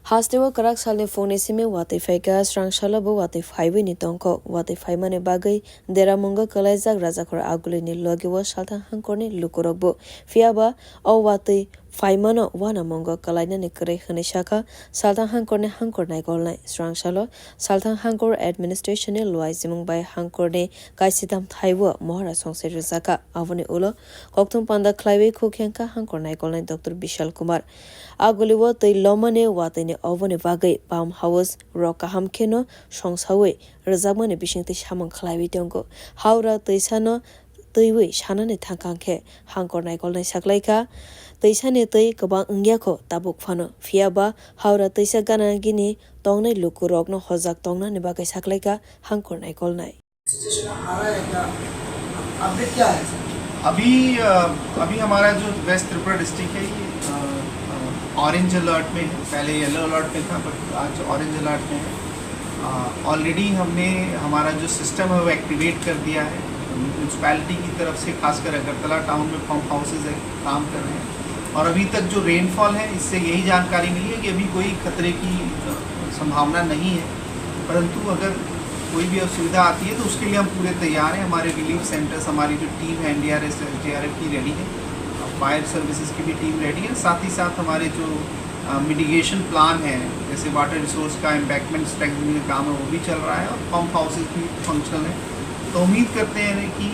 Hastewa karak salne phone sime wate faika strang shala bo wate phaiwe ni tongkha wate phaimane bagai dera monga kalaijak rajakhor agule ni logewa salthang hangkor ni lukurok bo fiaba o wate faimano wana monga kalaina ni kre khane shaka salthang hangkor ni hangkor naikolnai strang shala salthang hangkor administration ni loi jimung bai hangkor ni kaisitam thaiwa mohara songse rizaka avoni ulo kokthum panda khlaiwe khokhenka hangkor naikolnai Dr. Bishal Kumar aguliwo tei lomane wate ni ovone bagai palm house roka hamkeno songsawe rajakmane bisingte samang khlaiwi tongo haura teisano teiwe sanane thangkangkhe hangkor naikolnai saklaika teisane tei kobang ungyakho tabuk phano fiaba haura teisa ganagini tongnai lukurokno hojak tongna ni bagai saklaika hangkor naikolnai update क्या है अभी हमारा जो waste Tripura district है ये orange alert में है। पहले येलो अलर्ट में था बट आज ऑरेंज अलर्ट में है। ऑलरेडी हमने हमारा जो सिस्टम है वो एक्टिवेट कर दिया है। म्यूनसिपैलिटी की तरफ से खासकर अगरतला टाउन में पंप हाउसेज काम कर रहे हैं और अभी तक जो रेनफॉल है इससे यही जानकारी मिली है कि अभी कोई खतरे की संभावना नहीं है, परंतु अगर कोई भी असुविधा आती है तो उसके लिए हम पूरे तैयार हैं। हमारे रिलीफ सेंटर्स, हमारी जो टीम है NDRS JRF की रेडी है, फायर सर्विसेज की भी टीम रेडी है। साथ ही साथ हमारे जो मिटिगेशन प्लान है जैसे वाटर रिसोर्स का एम्बैंकमेंट स्ट्रेंथनिंग का काम है वो भी चल रहा है और पंप हाउसेज भी फंक्शनल है। तो उम्मीद करते हैं कि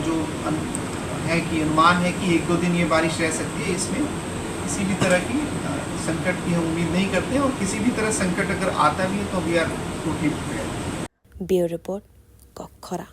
जो है कि अनुमान है कि 1-2 दिन ये बारिश रह सकती है। इसमें किसी भी तरह की संकट की हम उम्मीद नहीं करते हैं और किसी भी तरह संकट अगर आता भी है तो we are totally prepared. Bureau Report, Kokora.